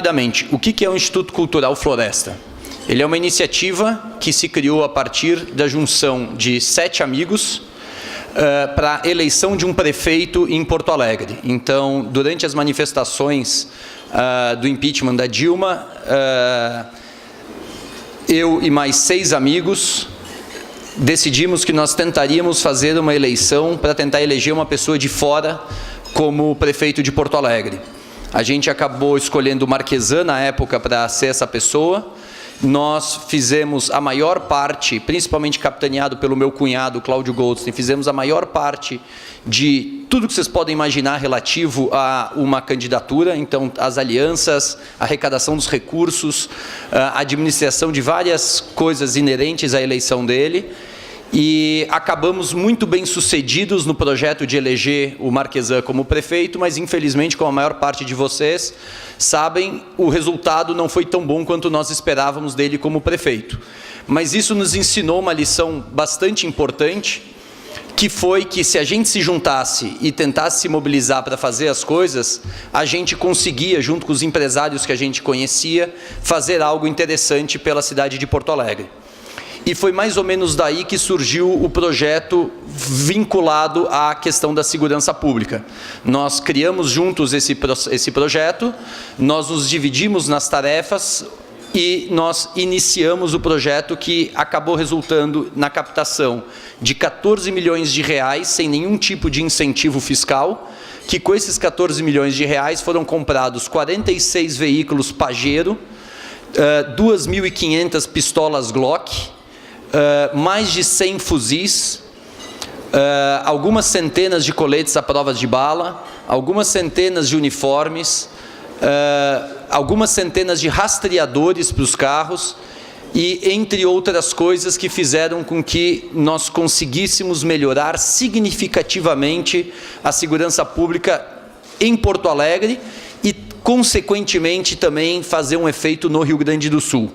rapidamente, o que é o Instituto Cultural Floresta? Ele é uma iniciativa que se criou a partir da junção de 7 amigos para a eleição de um prefeito em Porto Alegre. Então, durante as manifestações do impeachment da Dilma, eu e mais 6 amigos decidimos que nós tentaríamos fazer uma eleição para tentar eleger uma pessoa de fora como prefeito de Porto Alegre. A gente acabou escolhendo o Marquesan na época para ser essa pessoa. Nós fizemos a maior parte, principalmente capitaneado pelo meu cunhado, Cláudio Goldstein, fizemos a maior parte de tudo que vocês podem imaginar relativo a uma candidatura, então as alianças, a arrecadação dos recursos, a administração de várias coisas inerentes à eleição dele, e acabamos muito bem sucedidos no projeto de eleger o Marquesan como prefeito, mas infelizmente, como a maior parte de vocês sabem, o resultado não foi tão bom quanto nós esperávamos dele como prefeito. Mas isso nos ensinou uma lição bastante importante, que foi que se a gente se juntasse e tentasse se mobilizar para fazer as coisas, a gente conseguia, junto com os empresários que a gente conhecia, fazer algo interessante pela cidade de Porto Alegre. E foi mais ou menos daí que surgiu o projeto vinculado à questão da segurança pública. Nós criamos juntos esse projeto, nós nos dividimos nas tarefas e nós iniciamos o projeto que acabou resultando na captação de 14 milhões de reais, sem nenhum tipo de incentivo fiscal, que com esses 14 milhões de reais foram comprados 46 veículos Pajero, 2.500 pistolas Glock, mais de 100 fuzis, algumas centenas de coletes à prova de bala, algumas centenas de uniformes, algumas centenas de rastreadores para os carros e entre outras coisas que fizeram com que nós conseguíssemos melhorar significativamente a segurança pública em Porto Alegre e, consequentemente, também fazer um efeito no Rio Grande do Sul.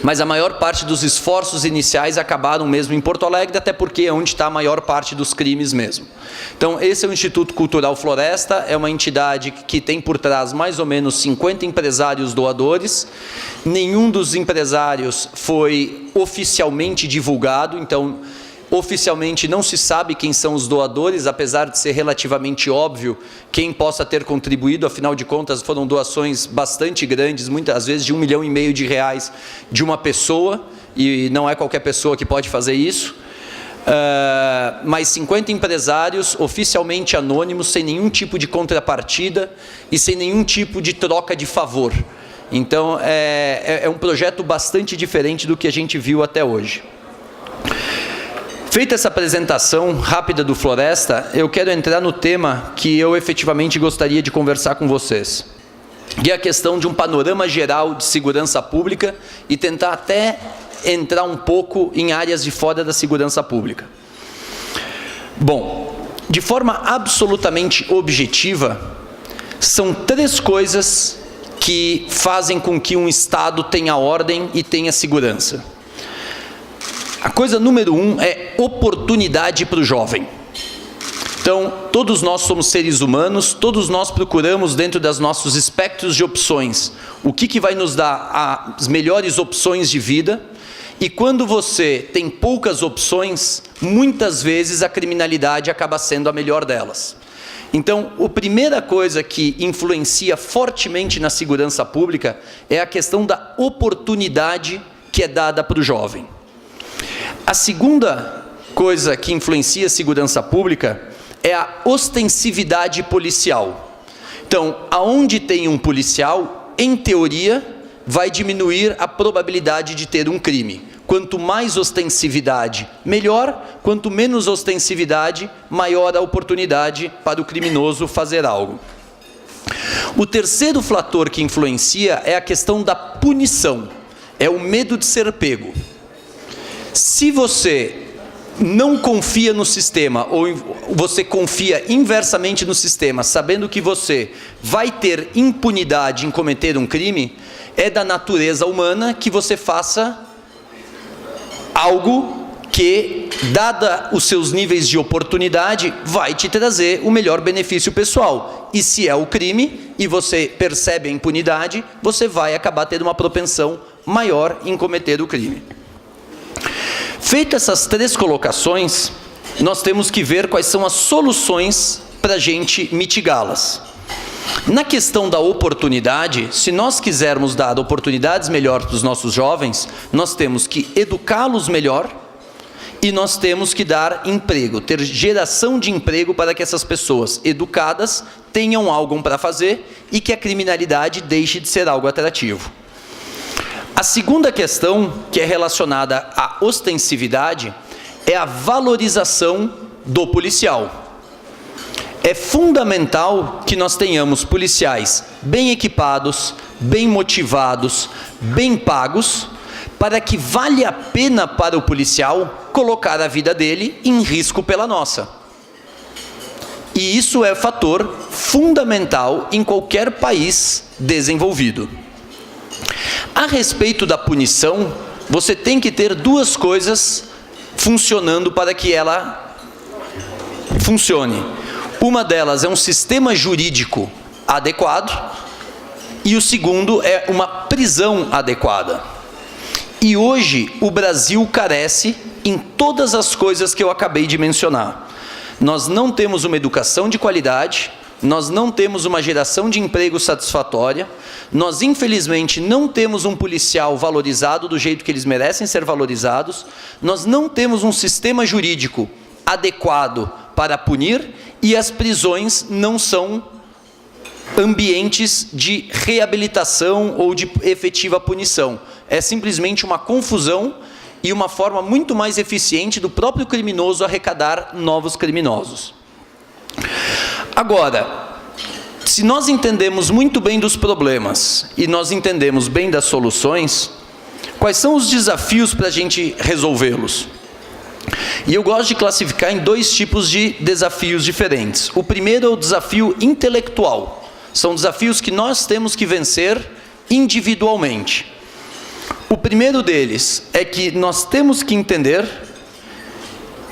Mas a maior parte dos esforços iniciais acabaram mesmo em Porto Alegre, até porque é onde está a maior parte dos crimes mesmo. Então, esse é o Instituto Cultural Floresta, é uma entidade que tem por trás mais ou menos 50 empresários doadores. Nenhum dos empresários foi oficialmente divulgado, então oficialmente não se sabe quem são os doadores, apesar de ser relativamente óbvio quem possa ter contribuído, afinal de contas foram doações bastante grandes, muitas vezes de R$1,5 milhão de uma pessoa, e não é qualquer pessoa que pode fazer isso. Mas 50 empresários oficialmente anônimos, sem nenhum tipo de contrapartida e sem nenhum tipo de troca de favor. Então é um projeto bastante diferente do que a gente viu até hoje. Feita essa apresentação rápida do Floresta, eu quero entrar no tema que eu efetivamente gostaria de conversar com vocês, que é a questão de um panorama geral de segurança pública e tentar até entrar um pouco em áreas de fora da segurança pública. Bom, de forma absolutamente objetiva, são 3 coisas que fazem com que um Estado tenha ordem e tenha segurança. A coisa número 1 é oportunidade para o jovem. Então, todos nós somos seres humanos, todos nós procuramos dentro dos nossos espectros de opções o que vai nos dar as melhores opções de vida, e quando você tem poucas opções, muitas vezes a criminalidade acaba sendo a melhor delas. Então, a primeira coisa que influencia fortemente na segurança pública é a questão da oportunidade que é dada para o jovem. A segunda coisa que influencia a segurança pública é a ostensividade policial. Então, aonde tem um policial, em teoria, vai diminuir a probabilidade de ter um crime. Quanto mais ostensividade, melhor. Quanto menos ostensividade, maior a oportunidade para o criminoso fazer algo. O terceiro fator que influencia é a questão da punição. É o medo de ser pego. Se você não confia no sistema, ou você confia inversamente no sistema, sabendo que você vai ter impunidade em cometer um crime, é da natureza humana que você faça algo que, dada os seus níveis de oportunidade, vai te trazer o melhor benefício pessoal. E se é o crime, e você percebe a impunidade, você vai acabar tendo uma propensão maior em cometer o crime. Feitas essas 3 colocações, nós temos que ver quais são as soluções para a gente mitigá-las. Na questão da oportunidade, se nós quisermos dar oportunidades melhores para os nossos jovens, nós temos que educá-los melhor e nós temos que dar emprego, ter geração de emprego para que essas pessoas educadas tenham algo para fazer e que a criminalidade deixe de ser algo atrativo. A segunda questão, que é relacionada à ostensividade, é a valorização do policial. É fundamental que nós tenhamos policiais bem equipados, bem motivados, bem pagos, para que valha a pena para o policial colocar a vida dele em risco pela nossa. E isso é fator fundamental em qualquer país desenvolvido. A respeito da punição, você tem que ter 2 coisas funcionando para que ela funcione. Uma delas é um sistema jurídico adequado e o segundo é uma prisão adequada. E hoje o Brasil carece em todas as coisas que eu acabei de mencionar. Nós não temos uma educação de qualidade, nós não temos uma geração de emprego satisfatória, nós infelizmente não temos um policial valorizado do jeito que eles merecem ser valorizados, nós não temos um sistema jurídico adequado para punir e as prisões não são ambientes de reabilitação ou de efetiva punição. É simplesmente uma confusão e uma forma muito mais eficiente do próprio criminoso arrecadar novos criminosos. Agora, se nós entendemos muito bem dos problemas e nós entendemos bem das soluções, quais são os desafios para a gente resolvê-los? E eu gosto de classificar em 2 tipos de desafios diferentes. O primeiro é o desafio intelectual. São desafios que nós temos que vencer individualmente. O primeiro deles é que nós temos que entender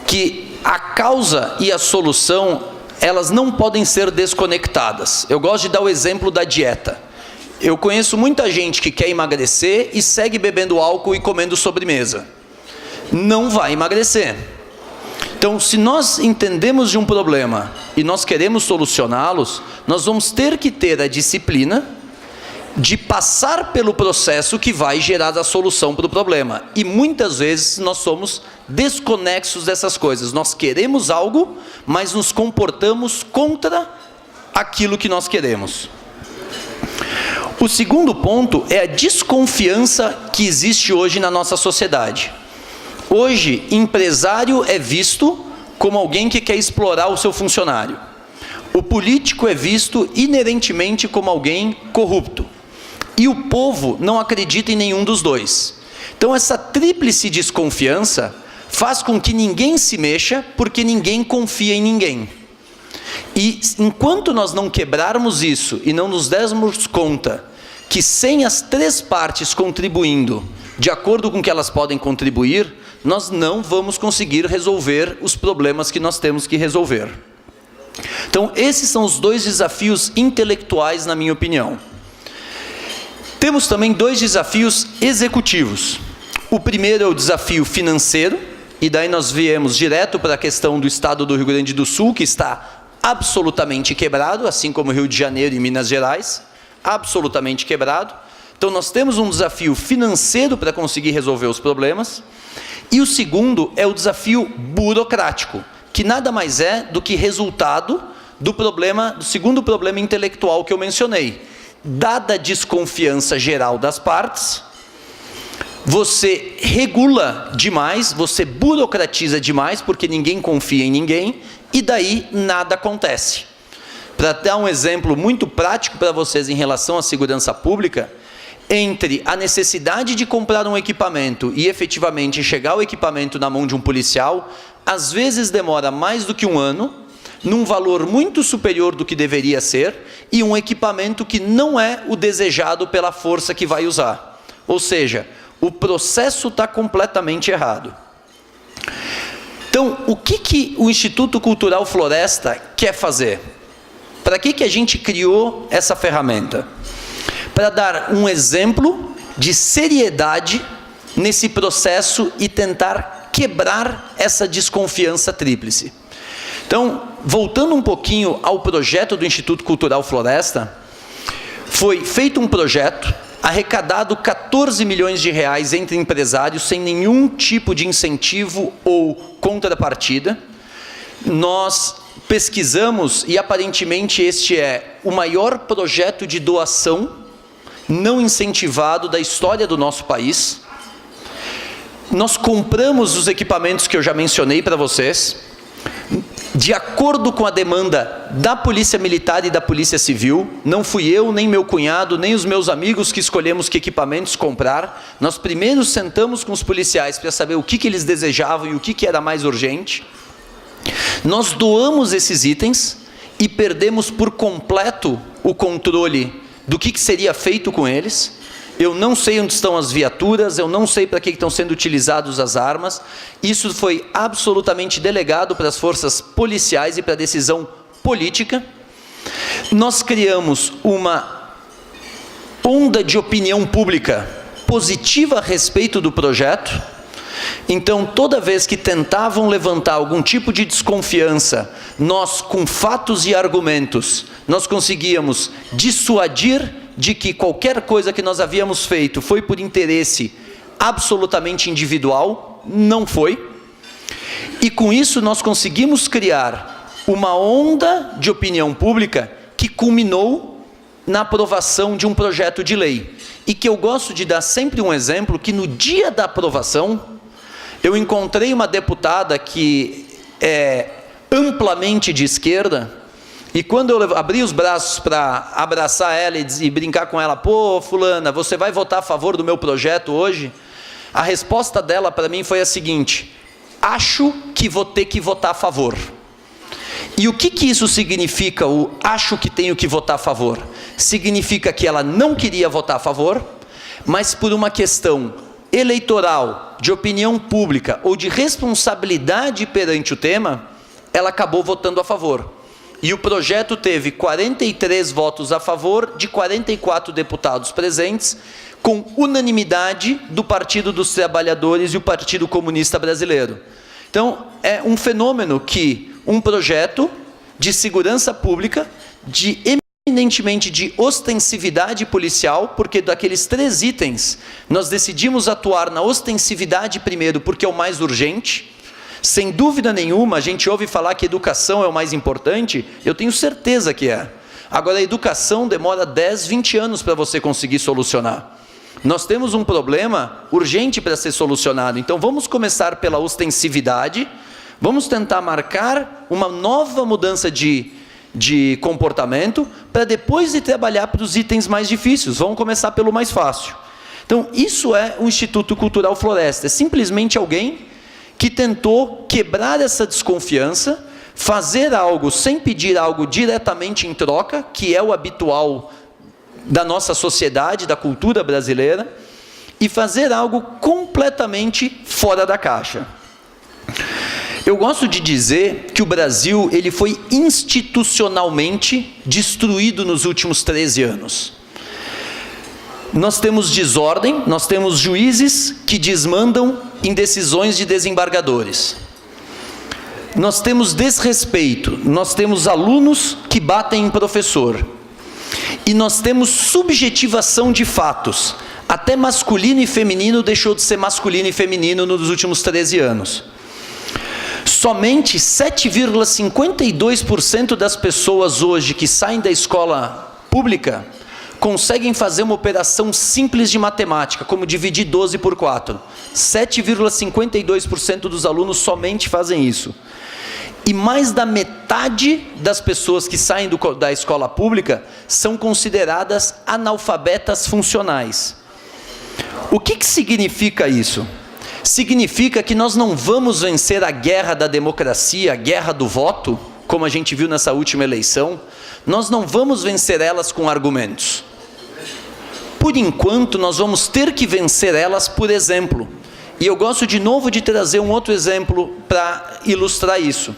que a causa e a solução, elas não podem ser desconectadas. Eu gosto de dar o exemplo da dieta. Eu conheço muita gente que quer emagrecer e segue bebendo álcool e comendo sobremesa. Não vai emagrecer. Então, se nós entendemos de um problema e nós queremos solucioná-los, nós vamos ter que ter a disciplina de passar pelo processo que vai gerar a solução para o problema. E muitas vezes nós somos desconexos dessas coisas. Nós queremos algo, mas nos comportamos contra aquilo que nós queremos. O segundo ponto é a desconfiança que existe hoje na nossa sociedade. Hoje, empresário é visto como alguém que quer explorar o seu funcionário. O político é visto inerentemente como alguém corrupto. E o povo não acredita em nenhum dos dois. Então essa tríplice desconfiança faz com que ninguém se mexa, porque ninguém confia em ninguém. E enquanto nós não quebrarmos isso e não nos dermos conta que sem as 3 partes contribuindo de acordo com que elas podem contribuir, nós não vamos conseguir resolver os problemas que nós temos que resolver. Então esses são os 2 desafios intelectuais, na minha opinião. Temos também 2 desafios executivos. O primeiro é o desafio financeiro, e daí nós viemos direto para a questão do estado do Rio Grande do Sul, que está absolutamente quebrado, assim como o Rio de Janeiro e Minas Gerais, absolutamente quebrado. Então nós temos um desafio financeiro para conseguir resolver os problemas, e o segundo é o desafio burocrático, que nada mais é do que resultado do segundo problema intelectual que eu mencionei. Dada a desconfiança geral das partes, você regula demais, você burocratiza demais, porque ninguém confia em ninguém, e daí nada acontece. Para dar um exemplo muito prático para vocês em relação à segurança pública, entre a necessidade de comprar um equipamento e efetivamente chegar o equipamento na mão de um policial, às vezes demora mais do que 1 ano, num valor muito superior do que deveria ser, e um equipamento que não é o desejado pela força que vai usar. Ou seja, o processo está completamente errado. Então, o que o Instituto Cultural Floresta quer fazer? Para que a gente criou essa ferramenta? Para dar um exemplo de seriedade nesse processo e tentar quebrar essa desconfiança tríplice. Então, voltando um pouquinho ao projeto do Instituto Cultural Floresta, foi feito um projeto, arrecadado 14 milhões de reais entre empresários, sem nenhum tipo de incentivo ou contrapartida. Nós pesquisamos e aparentemente este é o maior projeto de doação não incentivado da história do nosso país. Nós compramos os equipamentos que eu já mencionei para vocês, de acordo com a demanda da Polícia Militar e da Polícia Civil. Não fui eu, nem meu cunhado, nem os meus amigos que escolhemos que equipamentos comprar. Nós primeiro sentamos com os policiais para saber o que eles desejavam e o que era mais urgente. Nós doamos esses itens e perdemos por completo o controle do que seria feito com eles. Eu não sei onde estão as viaturas, eu não sei para que estão sendo utilizadas as armas. Isso foi absolutamente delegado para as forças policiais e para a decisão política. Nós criamos uma onda de opinião pública positiva a respeito do projeto. Então, toda vez que tentavam levantar algum tipo de desconfiança, nós, com fatos e argumentos, nós conseguíamos dissuadir de que qualquer coisa que nós havíamos feito foi por interesse absolutamente individual. Não foi. E com isso nós conseguimos criar uma onda de opinião pública que culminou na aprovação de um projeto de lei. E que eu gosto de dar sempre um exemplo, que no dia da aprovação, eu encontrei uma deputada que é amplamente de esquerda, e quando eu abri os braços para abraçar ela e brincar com ela, pô, fulana, você vai votar a favor do meu projeto hoje? A resposta dela para mim foi a seguinte: acho que vou ter que votar a favor. E o que isso significa, o acho que tenho que votar a favor? Significa que ela não queria votar a favor, mas por uma questão eleitoral, de opinião pública ou de responsabilidade perante o tema, ela acabou votando a favor. E o projeto teve 43 votos a favor de 44 deputados presentes, com unanimidade do Partido dos Trabalhadores e o Partido Comunista Brasileiro. Então, é um fenômeno que um projeto de segurança pública, eminentemente de ostensividade policial, porque daqueles 3 itens, nós decidimos atuar na ostensividade primeiro, porque é o mais urgente. Sem dúvida nenhuma, a gente ouve falar que educação é o mais importante, eu tenho certeza que é. Agora, a educação demora 10, 20 anos para você conseguir solucionar. Nós temos um problema urgente para ser solucionado, então vamos começar pela ostensividade, vamos tentar marcar uma nova mudança de comportamento, para depois de trabalhar para os itens mais difíceis. Vamos começar pelo mais fácil. Então, isso é o Instituto Cultural Floresta, é simplesmente alguém que tentou quebrar essa desconfiança, fazer algo sem pedir algo diretamente em troca, que é o habitual da nossa sociedade, da cultura brasileira, e fazer algo completamente fora da caixa. Eu gosto de dizer que o Brasil ele foi institucionalmente destruído nos últimos 13 anos. Nós temos desordem, nós temos juízes que desmandam em decisões de desembargadores. Nós temos desrespeito, nós temos alunos que batem em professor. E nós temos subjetivação de fatos. Até masculino e feminino deixou de ser masculino e feminino nos últimos 13 anos. Somente 7,52% das pessoas hoje que saem da escola pública conseguem fazer uma operação simples de matemática, como dividir 12 por 4. 7,52% dos alunos somente fazem isso. E mais da metade das pessoas que saem da escola pública são consideradas analfabetas funcionais. O que significa isso? Significa que nós não vamos vencer a guerra da democracia, a guerra do voto, como a gente viu nessa última eleição. Nós não vamos vencer elas com argumentos. Por enquanto, nós vamos ter que vencer elas por exemplo. E eu gosto de novo de trazer um outro exemplo para ilustrar isso.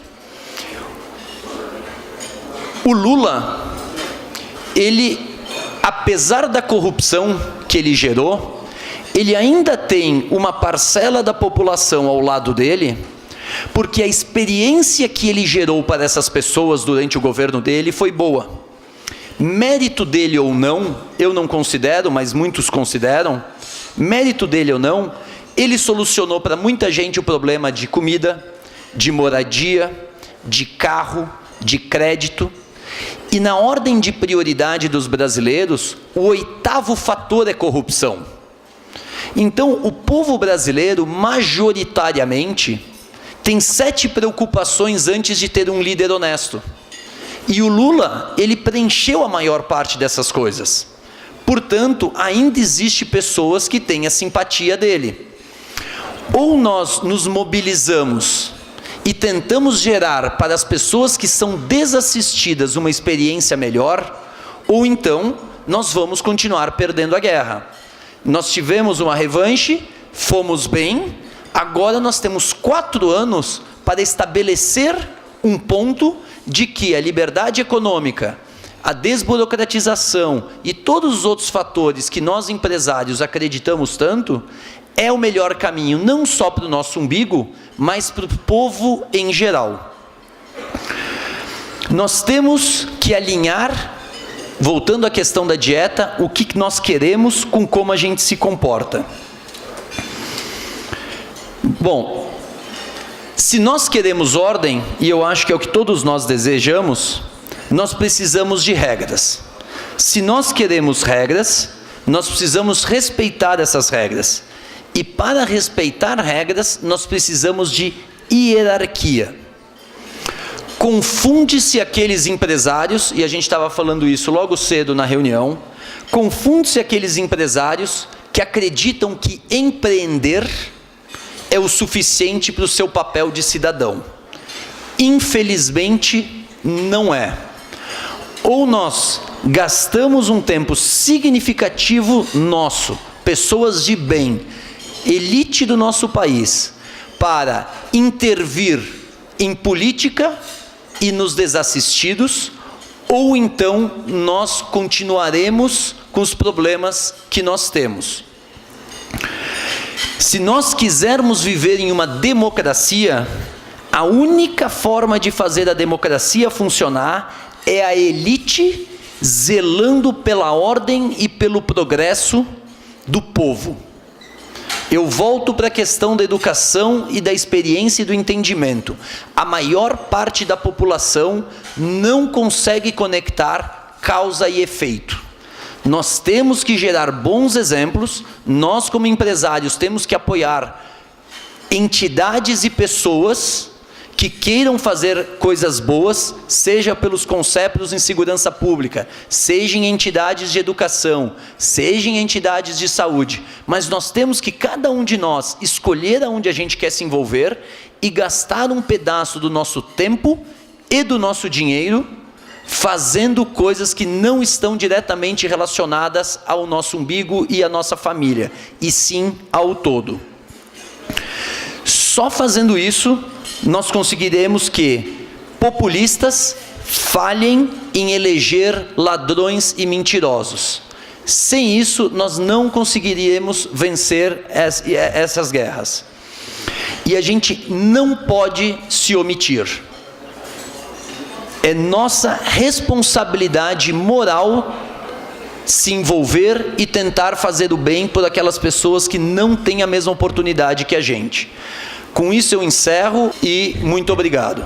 O Lula, ele, apesar da corrupção que ele gerou, ele ainda tem uma parcela da população ao lado dele, porque a experiência que ele gerou para essas pessoas durante o governo dele foi boa. Mérito dele ou não, eu não considero, mas muitos consideram, mérito dele ou não, ele solucionou para muita gente o problema de comida, de moradia, de carro, de crédito. E na ordem de prioridade dos brasileiros, o 8º fator é corrupção. Então, o povo brasileiro, majoritariamente, tem 7 preocupações antes de ter um líder honesto. E o Lula, ele preencheu a maior parte dessas coisas. Portanto, ainda existe pessoas que têm a simpatia dele. Ou nós nos mobilizamos e tentamos gerar para as pessoas que são desassistidas uma experiência melhor, ou então nós vamos continuar perdendo a guerra. Nós tivemos uma revanche, fomos bem, agora nós temos 4 anos para estabelecer um ponto de que a liberdade econômica, a desburocratização e todos os outros fatores que nós empresários acreditamos tanto, é o melhor caminho, não só para o nosso umbigo, mas para o povo em geral. Nós temos que alinhar, voltando à questão da dieta, o que nós queremos com como a gente se comporta. Bom, se nós queremos ordem, e eu acho que é o que todos nós desejamos, nós precisamos de regras. Se nós queremos regras, nós precisamos respeitar essas regras. E para respeitar regras, nós precisamos de hierarquia. Confunde-se aqueles empresários, e a gente estava falando isso logo cedo na reunião, confunde-se aqueles empresários que acreditam que empreender é o suficiente para o seu papel de cidadão. Infelizmente, não é. Ou nós gastamos um tempo significativo nosso, pessoas de bem, elite do nosso país, para intervir em política e nos desassistidos, ou então nós continuaremos com os problemas que nós temos. Se nós quisermos viver em uma democracia, a única forma de fazer a democracia funcionar é a elite zelando pela ordem e pelo progresso do povo. Eu volto para a questão da educação e da experiência e do entendimento. A maior parte da população não consegue conectar causa e efeito. Nós temos que gerar bons exemplos, nós como empresários temos que apoiar entidades e pessoas que queiram fazer coisas boas, seja pelos conceitos em segurança pública, seja em entidades de educação, seja em entidades de saúde, mas nós temos que, cada um de nós, escolher aonde a gente quer se envolver e gastar um pedaço do nosso tempo e do nosso dinheiro fazendo coisas que não estão diretamente relacionadas ao nosso umbigo e à nossa família, e sim ao todo. Só fazendo isso, nós conseguiremos que populistas falhem em eleger ladrões e mentirosos. Sem isso, nós não conseguiríamos vencer essas guerras. E a gente não pode se omitir. É nossa responsabilidade moral se envolver e tentar fazer o bem por aquelas pessoas que não têm a mesma oportunidade que a gente. Com isso eu encerro e muito obrigado.